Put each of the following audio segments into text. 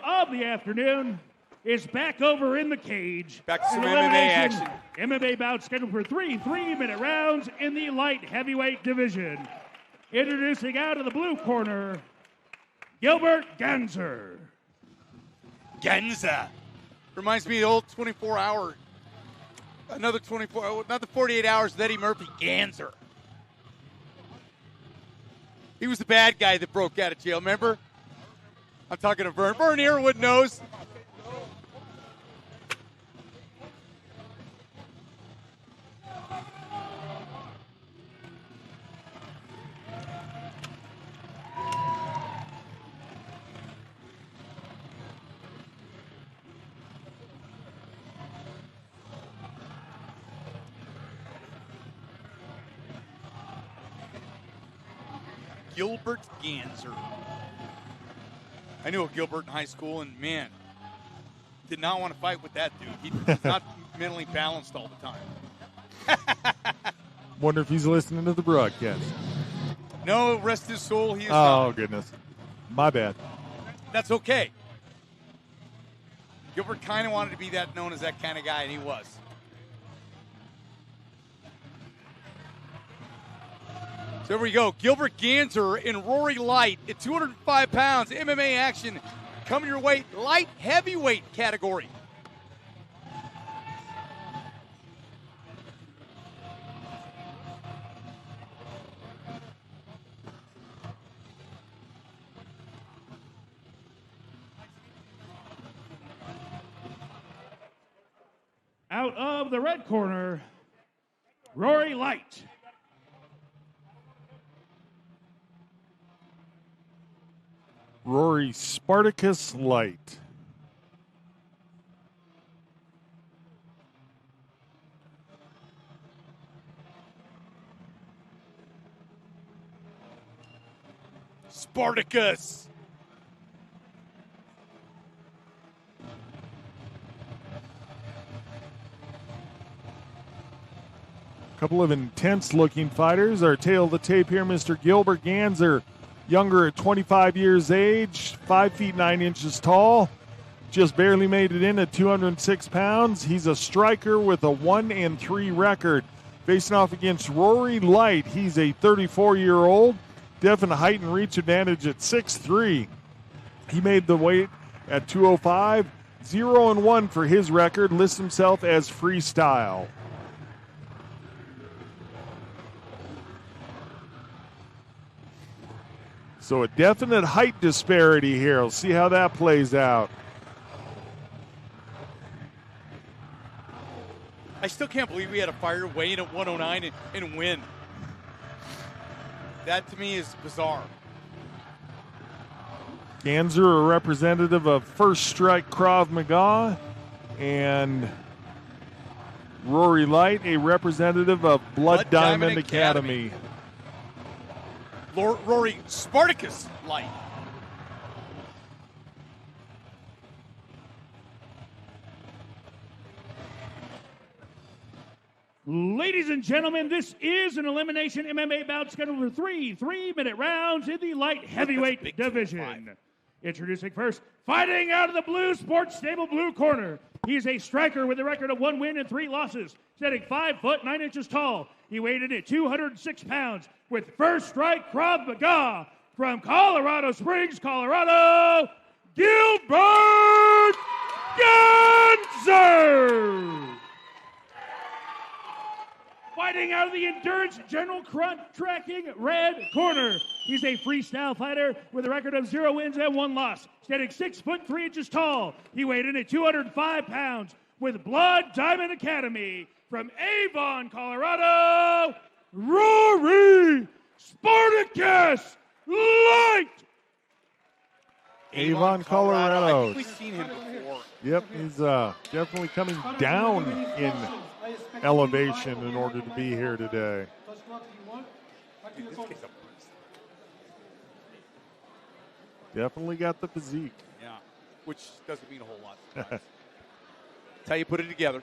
of the afternoon is back over in the cage. Back to some MMA action. MMA bout scheduled for 3 3-minute rounds in the light heavyweight division. Introducing out of the blue corner, Gilbert Ganser. Ganser. Reminds me of the old 24-hour, another 48 hours with Eddie Murphy. Ganser. He was the bad guy that broke out of jail, remember? I'm talking to Vern. Vern Earwood knows. Gilbert Ganser. I knew a Gilbert in high school, and man, did not want to fight with that dude. He's not mentally balanced all the time. Wonder if he's listening to the broadcast. No, rest his soul. He is not. Oh, goodness. My bad. That's okay. Gilbert kind of wanted to be that known as that kind of guy, and he was. So there we go. Gilbert Ganser and Rory Light at 205 pounds. MMA action coming your way. Light heavyweight category. Out of the red corner, Rory Light. Rory Spartacus Light. Spartacus. Couple of intense-looking fighters. Our tail of the tape here, Mr. Gilbert Ganser, younger at 25 years age, 5 feet 9 inches tall, just barely made it in at 206 pounds. He's a striker with a 1-3 record. Facing off against Rory Light, he's a 34-year-old, definite height and reach advantage at 6'3". He made the weight at 205, 0-1 for his record, lists himself as freestyle. So a definite height disparity here. We'll see how that plays out. I still can't believe we had a fighter weigh in at 109 and win. That to me is bizarre. Ganser, a representative of First Strike Krav Maga, and Rory Light, a representative of Blood Diamond Academy. Rory Spartacus Light. Ladies and gentlemen, this is an elimination MMA bout scheduled for 3 3-minute rounds in the light heavyweight division. Introducing first, fighting out of the blue sports stable blue corner. He's a striker with a record of 1 win and 3 losses, standing 5 foot 9 inches tall. He weighed in at 206 pounds with First Strike Krav Maga from Colorado Springs, Colorado, Gilbert Ganser. Fighting out of the Endurance General Tracking red corner. He's a freestyle fighter with a record of 0 wins and 1 loss, standing 6 foot 3 inches tall. He weighed in at 205 pounds with Blood Diamond Academy from Avon, Colorado, Rory Spartacus Light. Avon, Colorado. I think we've seen him before. Yep, he's definitely coming down in elevation in order to be here today. Definitely got the physique. Yeah, which doesn't mean a whole lot. That's how you put it together.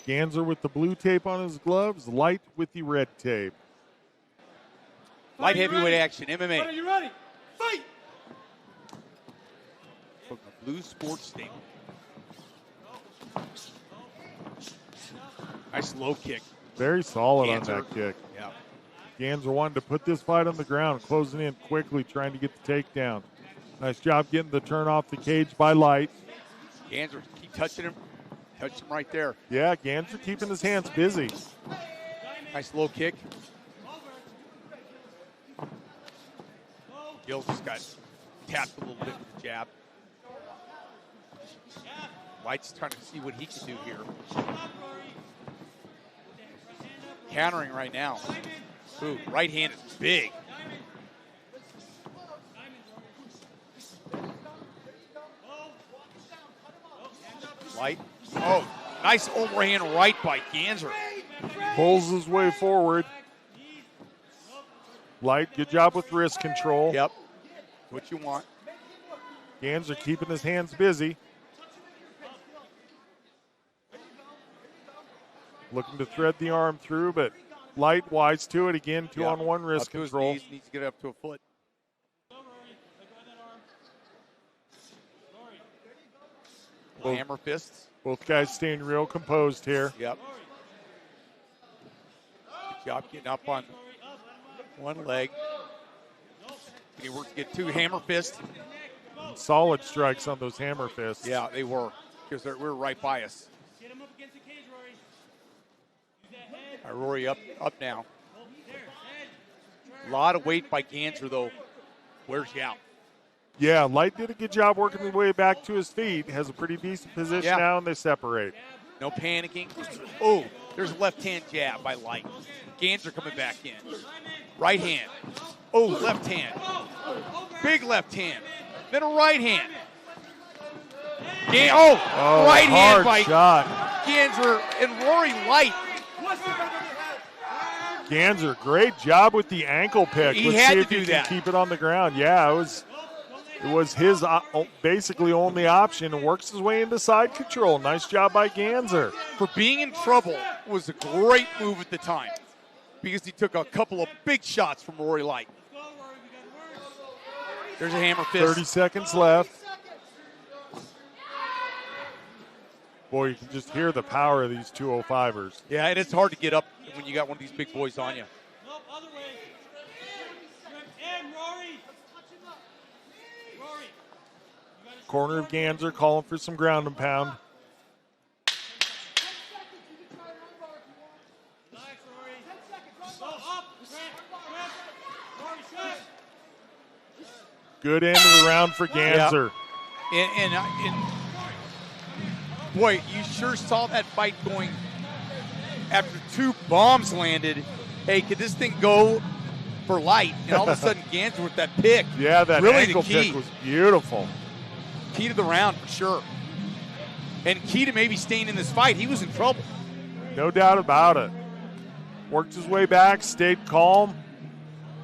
Ganser with the blue tape on his gloves, Light with the red tape. Light heavyweight action, MMA. Are you ready? Fight! Blues Sports Stable. Nice low kick. Very solid on Ganser. that kick. Yeah. Ganser wanted to put this fight on the ground, closing in quickly, trying to get the takedown. Nice job getting the turn off the cage by Light. Ganser, keep touching him. Touch him right there. Yeah, Ganser keeping his hands busy. Nice low kick. Gill just got tapped a little bit with the jab. Light's trying to see what he can do here. Countering right now. Ooh, right hand is big. Light. Oh, nice overhand right by Ganser. Pulls his way forward. Light, good job with wrist control. Yep. What you want. Ganser keeping his hands busy. Looking to thread the arm through, but Light wise to it again. 2-on-1 wrist up to control. his knees, needs to get up to a foot. Hammer fists. Both guys staying real composed here. Yep. Good job getting up on one leg. He worked to get two hammer fists. Solid strikes on those hammer fists. Yeah, they were, because we were right by us. All right, Rory up now. A lot of weight by Ganser, though. Wears you out. Yeah, Light did a good job working his way back to his feet. Has a pretty decent position now, and they separate. No panicking. Oh, there's a left-hand jab by Light. Ganser coming back in. Right hand. Oh, left hand. Big left hand. Then a right hand. Right hand by shot. Ganser and Rory Light. Ganser, great job with the ankle pick. He Let's had see to if do he that. can keep it on the ground. Yeah, it was his basically only option, and works his way into side control. Nice job by Ganser. For being in trouble was a great move at the time, because he took a couple of big shots from Rory Light. There's a hammer fist. 30 seconds left. Boy, you can just hear the power of these 205ers. Yeah, and it's hard to get up when you got one of these big boys on you. Corner of Ganser calling for some ground and pound. Good end of the round for Ganser. And boy, you sure saw that fight going after two bombs landed. Hey, could this thing go for Light? And all of a sudden, Ganser with that pick. Yeah, that really ankle the key. pick was beautiful. Key to the round for sure. And key to maybe staying in this fight. He was in trouble. No doubt about it. Worked his way back, stayed calm,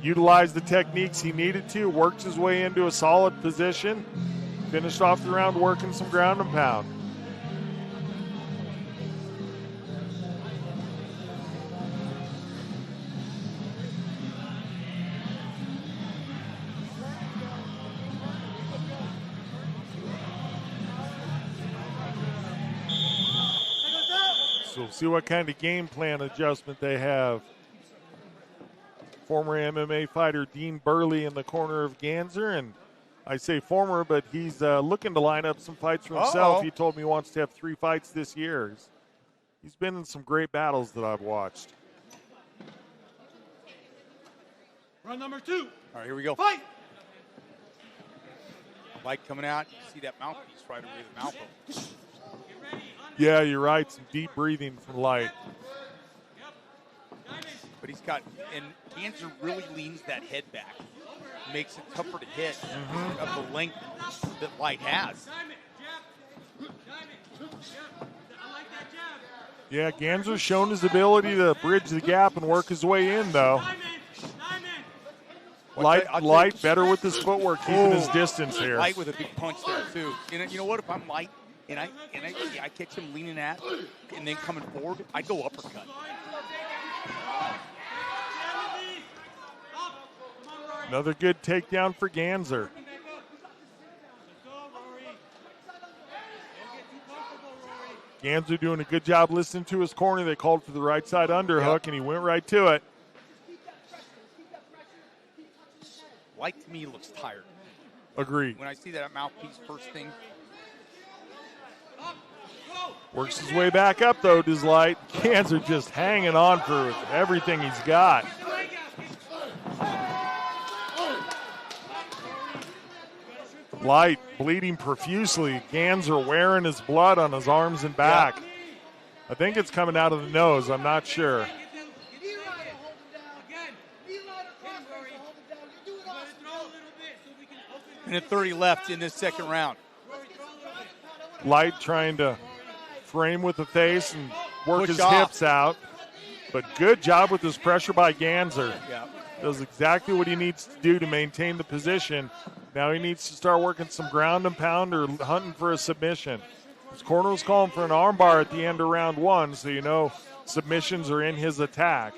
utilized the techniques he needed to, worked his way into a solid position, finished off the round working some ground and pound. So we'll see what kind of game plan adjustment they have. Former MMA fighter Dean Burley in the corner of Ganser, and I say former, but he's looking to line up some fights for himself. He told me he wants to have 3 fights this year. He's been in some great battles that I've watched. Round number 2. All right, here we go. Fight! Light coming out. You see that mouthpiece right away, the mouth. Yeah, you're right. Some deep breathing from Light. But he's got, and Ganser really leans that head back. Makes it tougher to hit of the length that Light has. Yeah, Ganser's shown his ability to bridge the gap and work his way in, though. Light better with his footwork, keeping his distance here. Light with a big punch there, too. You know what? If I'm Light, and I catch him leaning at and then coming forward, I go uppercut. Another good takedown for Ganser. Ganser doing a good job listening to his corner. They called for the right side underhook, and he went right to it. Light to me looks tired. Agreed. When I see that mouthpiece first thing. Works his way back up, though, does Light. Ganser just hanging on for everything he's got. Light bleeding profusely. Ganser wearing his blood on his arms and back. Yeah. I think it's coming out of the nose. I'm not sure. Minute 30 left in this second round. Light trying to frame with the face and work Push his off. hips out. But good job with his pressure by Ganser. Yeah. Does exactly what he needs to do to maintain the position. Now he needs to start working some ground and pound or hunting for a submission. His corner was calling for an armbar at the end of round 1, so you know submissions are in his attack.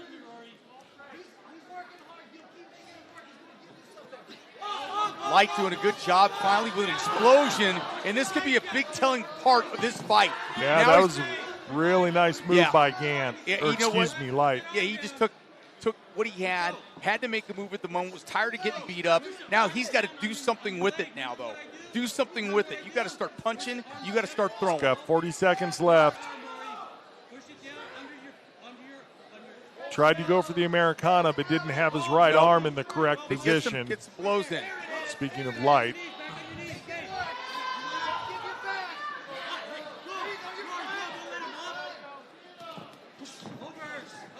Light doing a good job finally with an explosion, and this could be a big telling part of this fight. Yeah, Now that he's- was a really nice move Yeah. by Gant. Yeah, Or you know excuse what? me, Light. Yeah, he just took what he had to make a move at the moment, was tired of getting beat up. Now he's got to do something with it now, though. Do something with it. You got to start punching. You got to start throwing. Got 40 seconds left. Tried to go for the Americana, but didn't have his right arm in the correct position. Get some blows in. Speaking of Light.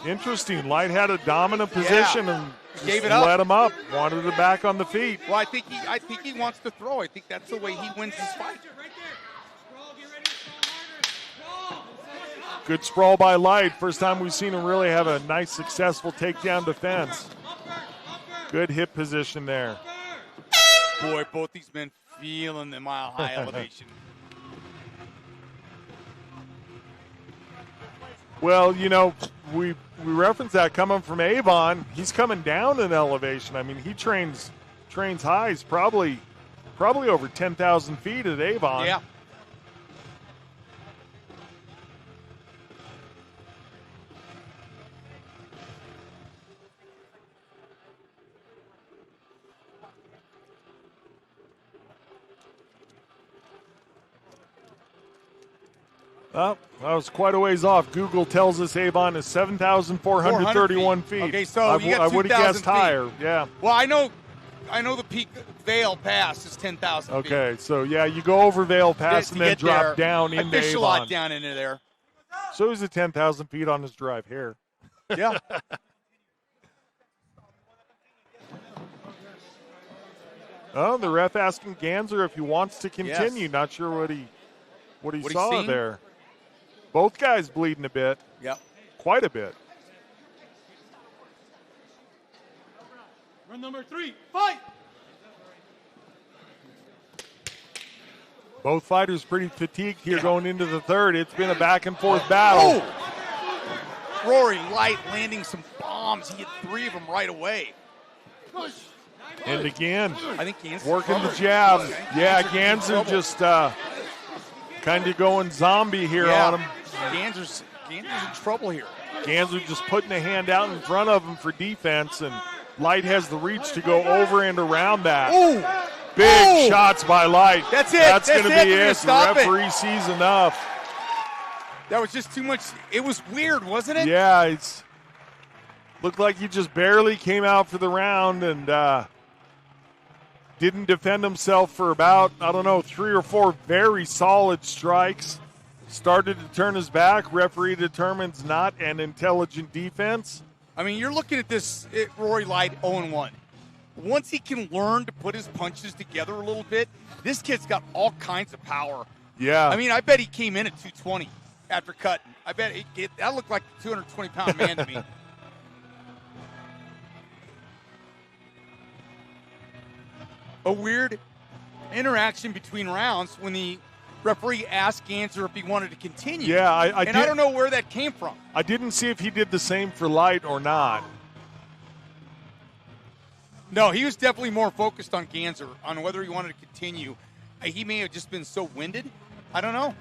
Interesting. Light had a dominant position and just Gave it up. let him up. Wanted it back on the feet. Well, I think he wants to throw. I think that's the way he wins his fight. Good sprawl by Light. First time we've seen him really have a nice, successful takedown defense. Good hip position there. Boy, both these men feeling the mile-high elevation. Well, you know, we reference that coming from Avon. He's coming down in elevation. I mean, he trains highs probably over 10,000 feet at Avon. Yeah. Oh, that was quite a ways off. Google tells us Avon is 7,431 feet. Okay, so I you got would have 2,000 guessed feet. higher. Yeah. Well, I know the peak Vale Pass is 10,000 feet. Okay, so yeah, you go over Vale Pass To and then get drop there. down I into fish a lot Avon. down into there. So he's at 10,000 feet on his drive here. Yeah. Oh, the ref asking Ganser if he wants to continue. Yes. Not sure what he What he's saw seen? there. Both guys bleeding a bit, Yep. quite a bit. Run number 3, fight! Both fighters pretty fatigued here going into the third. It's been a back and forth battle. Oh! Rory Light landing some bombs. He hit 3 of them right away. And again, I think Ganser's working the covered. jab. Okay. Yeah, Ganser's in Ganser trouble. just kind of going zombie here Yeah. on him. Ganser's in trouble here. Ganser just putting a hand out in front of him for defense, and Light has the reach to go over and around that. Ooh! Big Ooh! shots by Light. That's it. That's That's going it. to be We're gonna it. The stop it. referee sees enough. That was just too much. It was weird, wasn't it? Yeah, it's looked like he just barely came out for the round and didn't defend himself for about, 3 or 4 very solid strikes. Started to turn his back. Referee determines not an intelligent defense. I mean, you're looking at this Rory Light 0-1. Once he can learn to put his punches together a little bit, this kid's got all kinds of power. Yeah. I mean, I bet he came in at 220 after cutting. I bet that looked like a 220-pound man to me. A weird interaction between rounds when the referee asked Ganser if he wanted to continue. Yeah, I don't know where that came from. I didn't see if he did the same for Light or not. No, he was definitely more focused on Ganser, on whether he wanted to continue. He may have just been so winded. I don't know.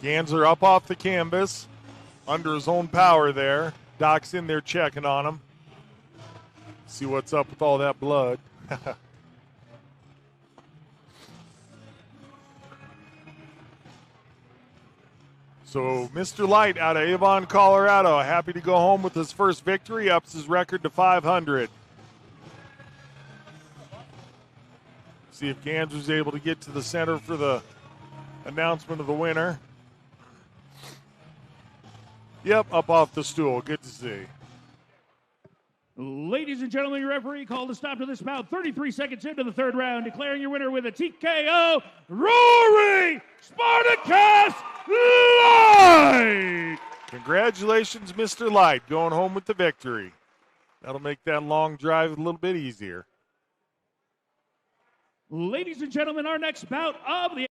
Ganser up off the canvas, under his own power there. Doc's in there checking on him. See what's up with all that blood. So Mr. Light out of Avon, Colorado, happy to go home with his first victory, ups his record to 500. See if Ganser's able to get to the center for the announcement of the winner. Yep, up off the stool. Good to see. Ladies and gentlemen, your referee called a stop to this bout 33 seconds into the third round, declaring your winner with a TKO, Rory Spartacus Light! Congratulations, Mr. Light, going home with the victory. That'll make that long drive a little bit easier. Ladies and gentlemen, our next bout of the